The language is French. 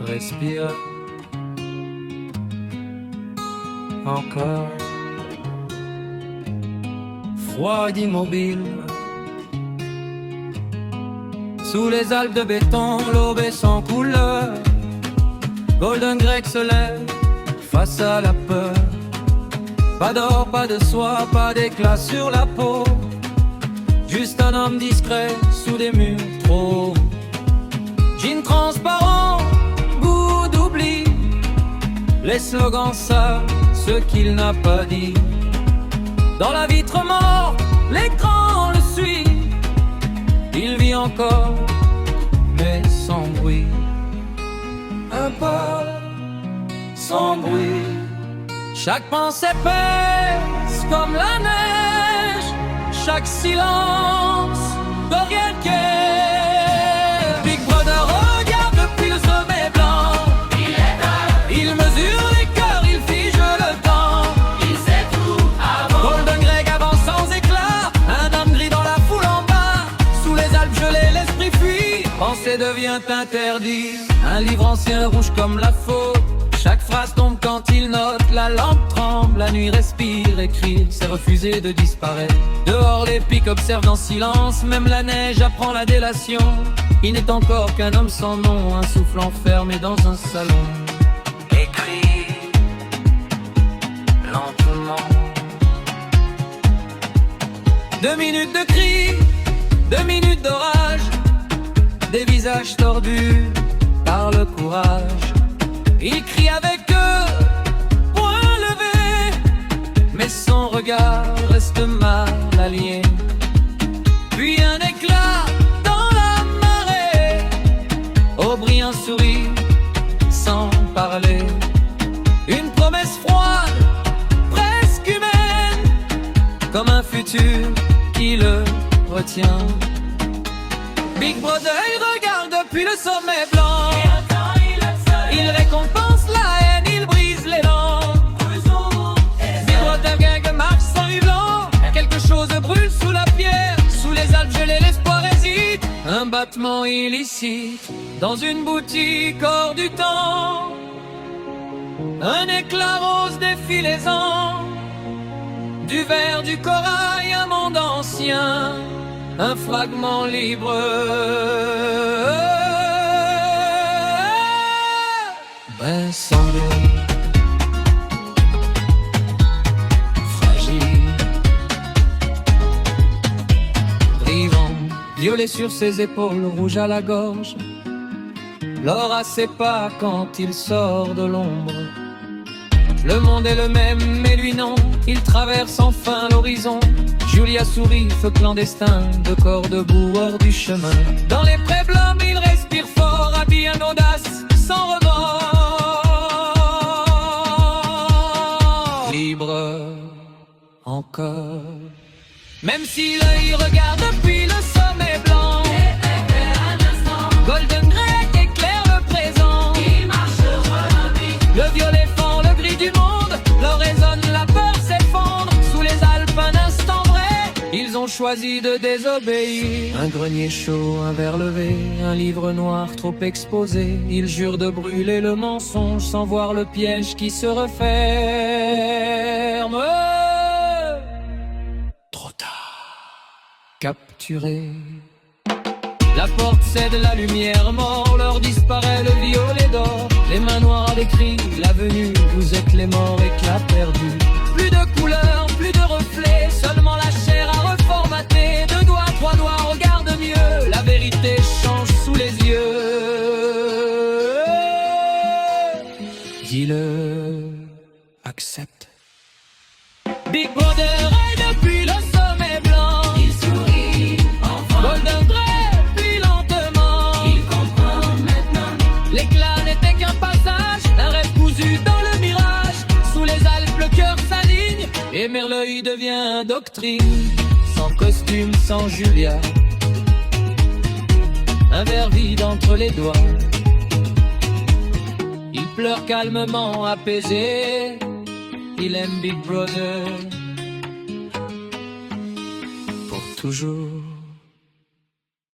respire encore. Froid immobile, sous les Alpes de béton, l'aube est sans couleur. Golden Greg se lève face à la peur. Pas d'or, pas de soie, pas d'éclat sur la peau. Juste un homme discret sous des murs trop. Jean transparent, goût d'oubli. Les slogans savent ce qu'il n'a pas dit. Dans la vitre morte, l'écran le suit. Il vit encore, mais sans bruit. Un pas, sans bruit. Chaque pensée pèse comme la neige. Chaque silence de rien qu'est. Big Brother regarde depuis le sommet blanc. Il est là. Il mesure les cœurs, il fige le temps. Il sait tout avant. Golden Greg avance sans éclat. Un homme gris dans la foule en bas. Sous les Alpes gelées, l'esprit fuit. Penser devient interdit. Un livre ancien rouge comme la faute. Chaque phrase tombe quand il note, la lampe tremble, la nuit respire, écrire, c'est refuser de disparaître. Dehors les pics observent en silence, même la neige apprend la délation. Il n'est encore qu'un homme sans nom, un souffle enfermé dans un salon. Écrit lentement. 2 minutes de cris, 2 minutes d'orage. Des visages tordus par le courage. Il crie avec eux, point levé, mais son regard reste mal allié. Puis un éclat dans la marée, au brillant sourire, sans parler. Une promesse froide, presque humaine, comme un futur qui le retient. Big Brother, il regarde depuis le sommet blanc. Il récompense la haine, il brise l'élan. Big Brother gang marche sans vivant. Quelque chose brûle sous la pierre. Sous les Alpes gelées, l'espoir hésite. Un battement illicite dans une boutique hors du temps. Un éclat rose défie les ans. Du verre, du corail, un monde ancien. Un fragment libre. Brin sanglé, fragile, vivant, violet sur ses épaules, rouge à la gorge. L'or à ses pas quand il sort de l'ombre. Le monde est le même, mais lui non. Il traverse enfin l'horizon. Julia sourit, feu clandestin, de corps debout hors du chemin. Dans les prés blancs, il respire fort, habillé en audace, sans remords. Libre encore. Même si l'œil regarde depuis le sommet blanc. Golden Greg éclaire le présent. Il marche revenu. Le violet fend le gris du monde. L'or résonne, la peur s'effondre. Sous les Alpes un instant vrai. Ils ont choisi de désobéir. Un grenier chaud, un verre levé, un livre noir trop exposé. Ils jurent de brûler le mensonge sans voir le piège qui se referme. Trop tard. Capturé. La porte cède, la lumière mort, l'or disparaît, le violet d'or. Les mains noires décrient la venue, vous êtes les morts, éclats perdus. Plus de couleurs, plus de reflets, seulement la chair à reformater. 2 doigts, 3 doigts, regarde mieux, la vérité change sous les yeux. Dis-le, accepte. Big Brother est depuis le sommet blanc. Il sourit, enfin. Golden Greg, puis lentement. Il comprend maintenant. L'éclat n'était qu'un passage, un rêve cousu dans le mirage. Sous les Alpes, le cœur s'aligne, et Merleuil devient doctrine. Sans costume, sans Julia. Un verre vide entre les doigts. Il pleure calmement, apaisé. Il aime Big Brother pour toujours.